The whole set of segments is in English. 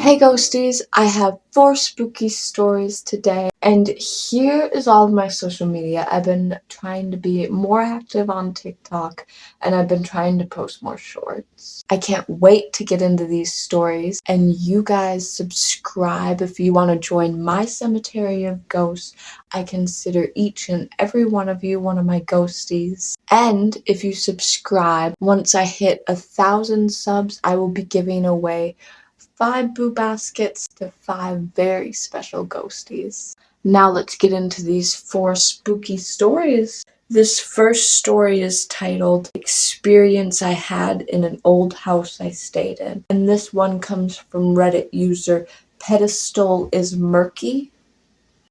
Hey ghosties, I have 4 spooky stories today, and here is all of my social media. I've been trying to be more active on TikTok, and I've been trying to post more shorts. I can't wait to get into these stories, and you guys subscribe if you want to join my cemetery of ghosts. I consider each and every one of you one of my ghosties. And if you subscribe, once I hit 1,000 subs, I will be giving away 5 boo baskets to 5 very special ghosties. Now let's get into these 4 spooky stories. This first story is titled Experience I Had in an Old House I Stayed In. And this one comes from Reddit user Pedestalismurky.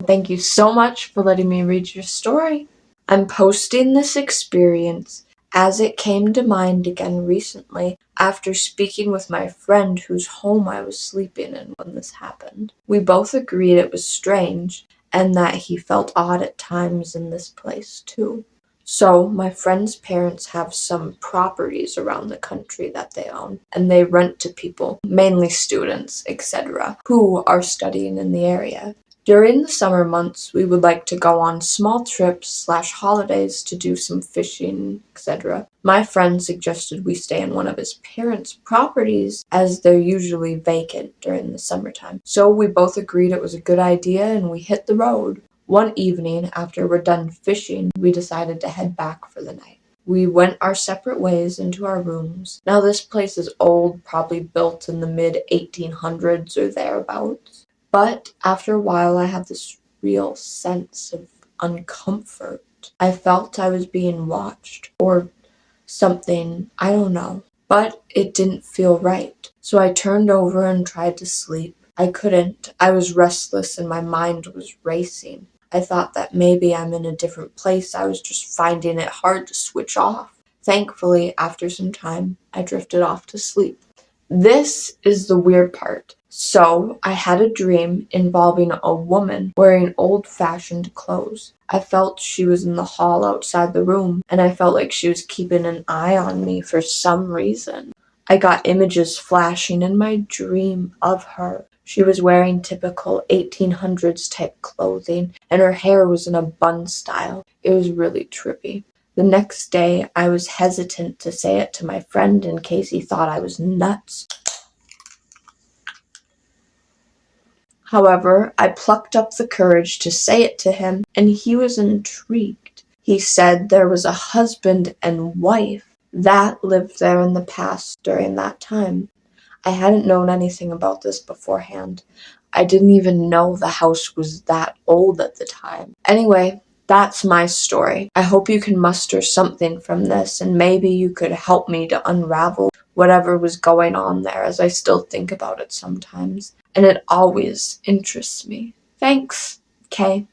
Thank you so much for letting me read your story. I'm posting this experience as it came to mind again recently after speaking with my friend whose home I was sleeping in when this happened. We both agreed it was strange and that he felt odd at times in this place too. So, my friend's parents have some properties around the country that they own, and they rent to people, mainly students, etc., who are studying in the area. During the summer months, we would like to go on small trips/holidays to do some fishing, etc. My friend suggested we stay in one of his parents' properties as they're usually vacant during the summertime. So we both agreed it was a good idea and we hit the road. One evening, after we're done fishing, we decided to head back for the night. We went our separate ways into our rooms. Now this place is old, probably built in the mid-1800s or thereabouts. But after a while, I had this real sense of uncomfort. I felt I was being watched or something, I don't know. But it didn't feel right. So I turned over and tried to sleep. I couldn't. I was restless and my mind was racing. I thought that maybe I'm in a different place. I was just finding it hard to switch off. Thankfully, after some time, I drifted off to sleep. This is the weird part. So, I had a dream involving a woman wearing old-fashioned clothes. I felt she was in the hall outside the room, and I felt like she was keeping an eye on me for some reason. I got images flashing in my dream of her. She was wearing typical 1800s type clothing, and her hair was in a bun style. It was really trippy. The next day, I was hesitant to say it to my friend in case he thought I was nuts. However, I plucked up the courage to say it to him, and he was intrigued. He said there was a husband and wife that lived there in the past during that time. I hadn't known anything about this beforehand. I didn't even know the house was that old at the time. Anyway, that's my story. I hope you can muster something from this, and maybe you could help me to unravel whatever was going on there, as I still think about it sometimes. And it always interests me. Thanks, Kay.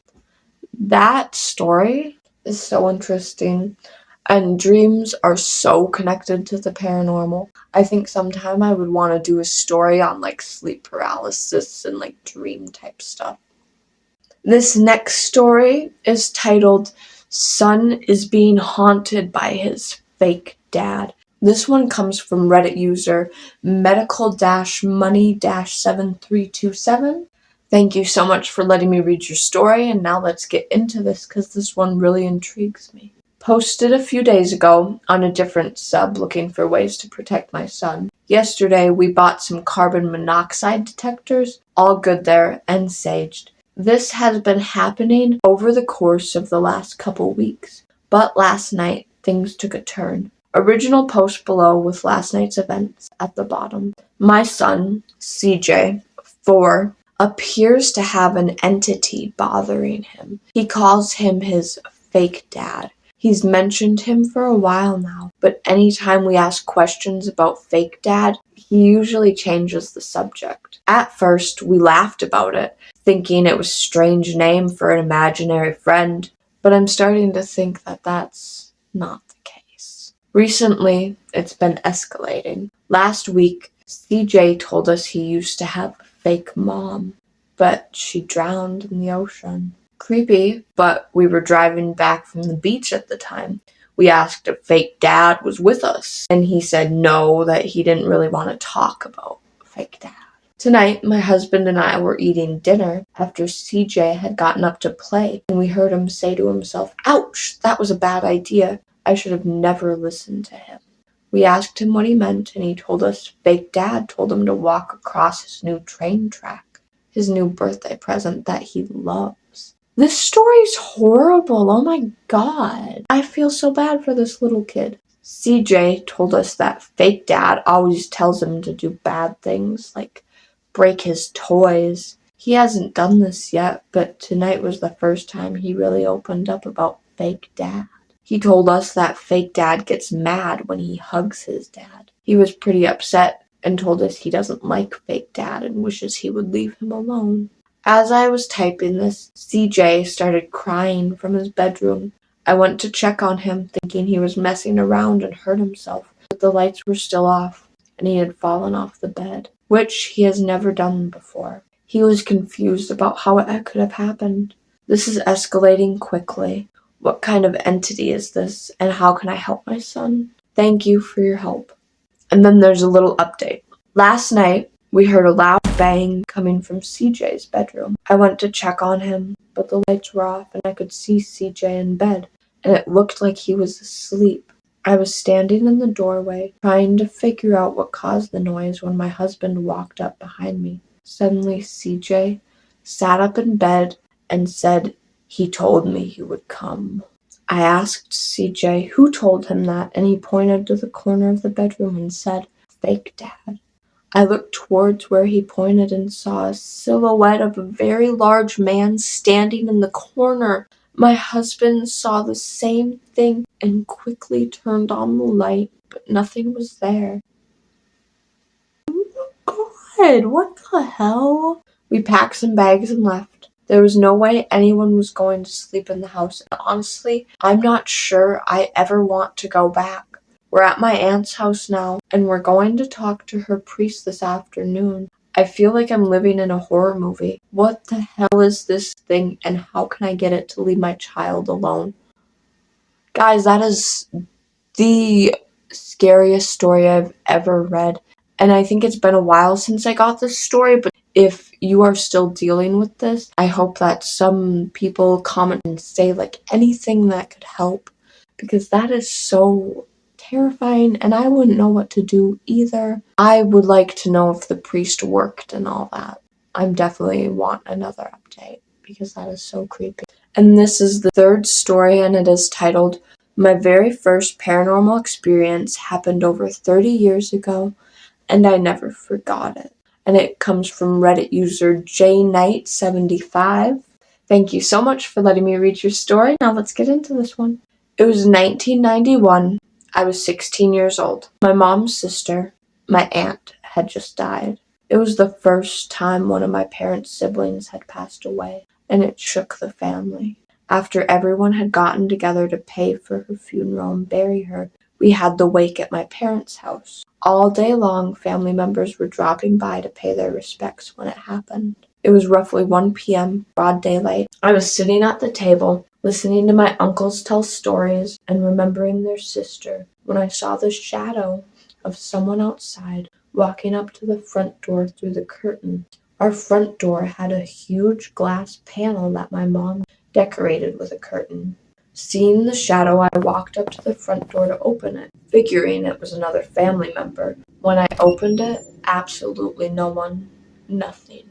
That story is so interesting. And dreams are so connected to the paranormal. I think sometime I would want to do a story on like sleep paralysis and like dream type stuff. This next story is titled Son is Being Haunted by His Fake Dad. This one comes from Reddit user medical-money-7327. Thank you so much for letting me read your story, and now let's get into this because this one really intrigues me. Posted a few days ago on a different sub looking for ways to protect my son. Yesterday we bought some carbon monoxide detectors, all good there, and saged. This has been happening over the course of the last couple weeks, but last night things took a turn. Original post below with last night's events at the bottom. My son, CJ, 4, appears to have an entity bothering him. He calls him his fake dad. He's mentioned him for a while now, but anytime we ask questions about fake dad, he usually changes the subject. At first, we laughed about it, thinking it was a strange name for an imaginary friend, but I'm starting to think that that's not the case. Recently, it's been escalating. Last week, CJ told us he used to have a fake mom, but she drowned in the ocean. Creepy, but we were driving back from the beach at the time. We asked if fake dad was with us, and he said no, that he didn't really want to talk about fake dad. Tonight, my husband and I were eating dinner after CJ had gotten up to play, and we heard him say to himself, "Ouch, that was a bad idea. I should have never listened to him." We asked him what he meant, and he told us fake dad told him to walk across his new train track, his new birthday present that he loves. This story's horrible. Oh my god. I feel so bad for this little kid. CJ told us that fake dad always tells him to do bad things, like break his toys. He hasn't done this yet, but tonight was the first time he really opened up about fake dad. He told us that fake dad gets mad when he hugs his dad. He was pretty upset and told us he doesn't like fake dad and wishes he would leave him alone. As I was typing this, CJ started crying from his bedroom. I went to check on him, thinking he was messing around and hurt himself, but the lights were still off, and he had fallen off the bed, which he has never done before. He was confused about how it could have happened. This is escalating quickly. What kind of entity is this, and how can I help my son? Thank you for your help. And then there's a little update. Last night, we heard a loud bang coming from CJ's bedroom. I went to check on him, but the lights were off and I could see CJ in bed, and it looked like he was asleep. I was standing in the doorway, trying to figure out what caused the noise when my husband walked up behind me. Suddenly, CJ sat up in bed and said he told me he would come. I asked CJ who told him that, and he pointed to the corner of the bedroom and said, "Fake dad." I looked towards where he pointed and saw a silhouette of a very large man standing in the corner. My husband saw the same thing and quickly turned on the light, but nothing was there. Oh my god, what the hell? We packed some bags and left. There was no way anyone was going to sleep in the house, and honestly, I'm not sure I ever want to go back. We're at my aunt's house now, and we're going to talk to her priest this afternoon. I feel like I'm living in a horror movie. What the hell is this thing, and how can I get it to leave my child alone? Guys, that is the scariest story I've ever read, and I think it's been a while since I got this story, but if you are still dealing with this, I hope that some people comment and say like anything that could help, because that is so terrifying and I wouldn't know what to do either. I would like to know if the priest worked and all that. I definitely want another update because that is so creepy. And this is the third story, and it is titled, "My very first paranormal experience happened over 30 years ago, and I never forgot it." And it comes from Reddit user JKnight75. Thank you so much for letting me read your story. Now let's get into this one. It was 1991. I was 16 years old. My mom's sister, my aunt, had just died. It was the first time one of my parents' siblings had passed away, and it shook the family. After everyone had gotten together to pay for her funeral and bury her, we had the wake at my parents' house. All day long, family members were dropping by to pay their respects when it happened. It was roughly 1 p.m., broad daylight. I was sitting at the table, listening to my uncles tell stories and remembering their sister, when I saw the shadow of someone outside walking up to the front door through the curtain. Our front door had a huge glass panel that my mom decorated with a curtain. Seeing the shadow, I walked up to the front door to open it, figuring it was another family member. When I opened it, absolutely no one. Nothing.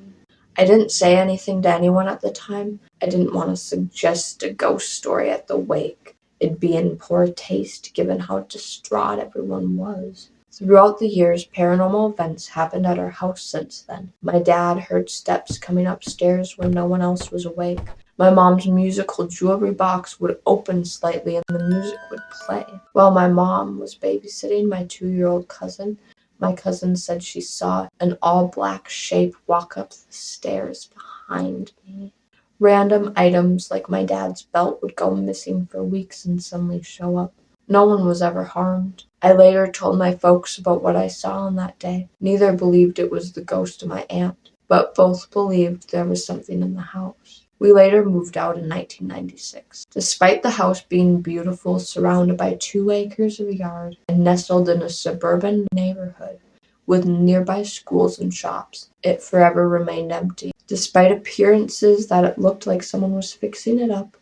I didn't say anything to anyone at the time. I didn't want to suggest a ghost story at the wake. It'd be in poor taste given how distraught everyone was. Throughout the years, paranormal events happened at our house since then. My dad heard steps coming upstairs when no one else was awake. My mom's musical jewelry box would open slightly and the music would play. While my mom was babysitting my 2-year-old cousin, my cousin said she saw an all-black shape walk up the stairs behind me. Random items like my dad's belt would go missing for weeks and suddenly show up. No one was ever harmed. I later told my folks about what I saw on that day. Neither believed it was the ghost of my aunt, but both believed there was something in the house. We later moved out in 1996. Despite the house being beautiful, surrounded by 2 acres of yard, and nestled in a suburban neighborhood, with nearby schools and shops. It forever remained empty, despite appearances that it looked like someone was fixing it up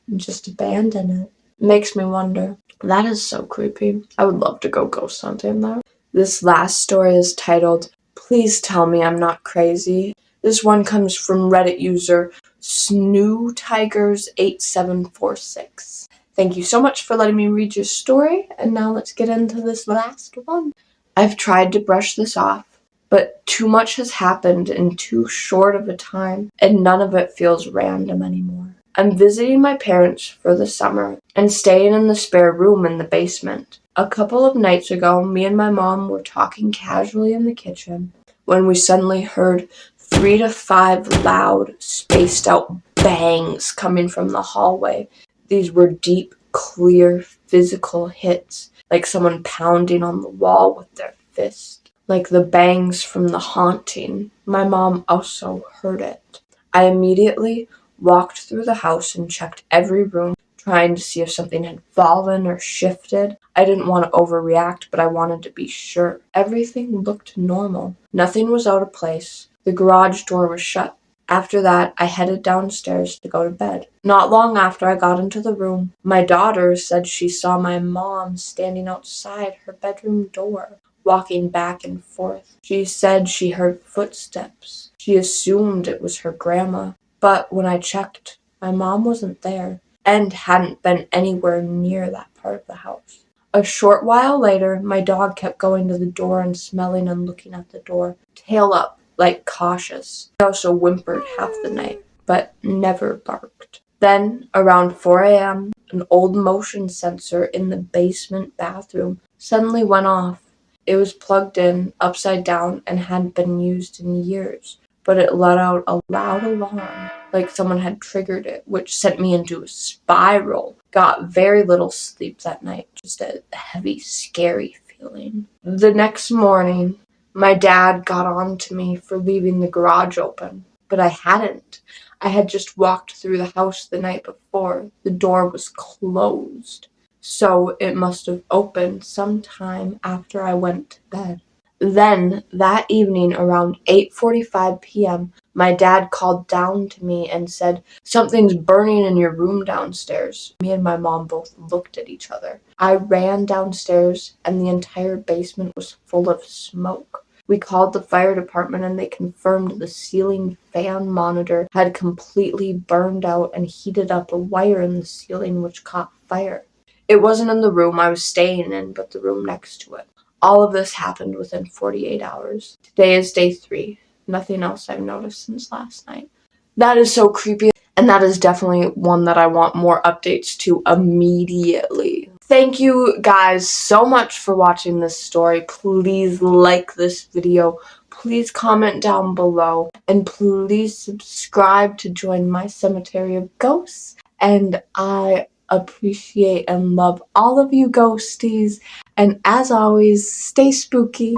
and just abandoned it. Makes me wonder. That is so creepy. I would love to go ghost hunting though. This last story is titled, Please Tell Me I'm Not Crazy. This one comes from Reddit user SnooTigers8746. Thank you so much for letting me read your story, and now let's get into this last one. I've tried to brush this off, but too much has happened in too short of a time, and none of it feels random anymore. I'm visiting my parents for the summer and staying in the spare room in the basement. A couple of nights ago, me and my mom were talking casually in the kitchen when we suddenly heard 3 to 5 loud, spaced out bangs coming from the hallway. These were deep, clear, physical hits, like someone pounding on the wall with their fist. Like the bangs from The Haunting. My mom also heard it. I immediately walked through the house and checked every room, trying to see if something had fallen or shifted. I didn't want to overreact, but I wanted to be sure. Everything looked normal. Nothing was out of place. The garage door was shut. After that, I headed downstairs to go to bed. Not long after I got into the room, my daughter said she saw my mom standing outside her bedroom door, walking back and forth. She said she heard footsteps. She assumed it was her grandma, but when I checked, my mom wasn't there and hadn't been anywhere near that part of the house. A short while later, my dog kept going to the door and smelling and looking at the door, tail up, like cautious. He also whimpered half the night, but never barked. Then, around 4 a.m., an old motion sensor in the basement bathroom suddenly went off. It was plugged in, upside down, and hadn't been used in years, but it let out a loud alarm, like someone had triggered it, which sent me into a spiral. Got very little sleep that night, just a heavy, scary feeling. The next morning, my dad got on to me for leaving the garage open, but I hadn't. I had just walked through the house the night before. The door was closed, so it must have opened sometime after I went to bed. Then, that evening around 8:45 p.m., my dad called down to me and said, "Something's burning in your room downstairs." Me and my mom both looked at each other. I ran downstairs and the entire basement was full of smoke. We called the fire department and they confirmed the ceiling fan monitor had completely burned out and heated up a wire in the ceiling which caught fire. It wasn't in the room I was staying in, but the room next to it. All of this happened within 48 hours. Today is day 3. Nothing else I've noticed since last night. That is so creepy, and that is definitely one that I want more updates to immediately. Thank you guys so much for watching this story. Please like this video. Please comment down below. And please subscribe to join my cemetery of ghosts. And I appreciate and love all of you ghosties. And as always, stay spooky.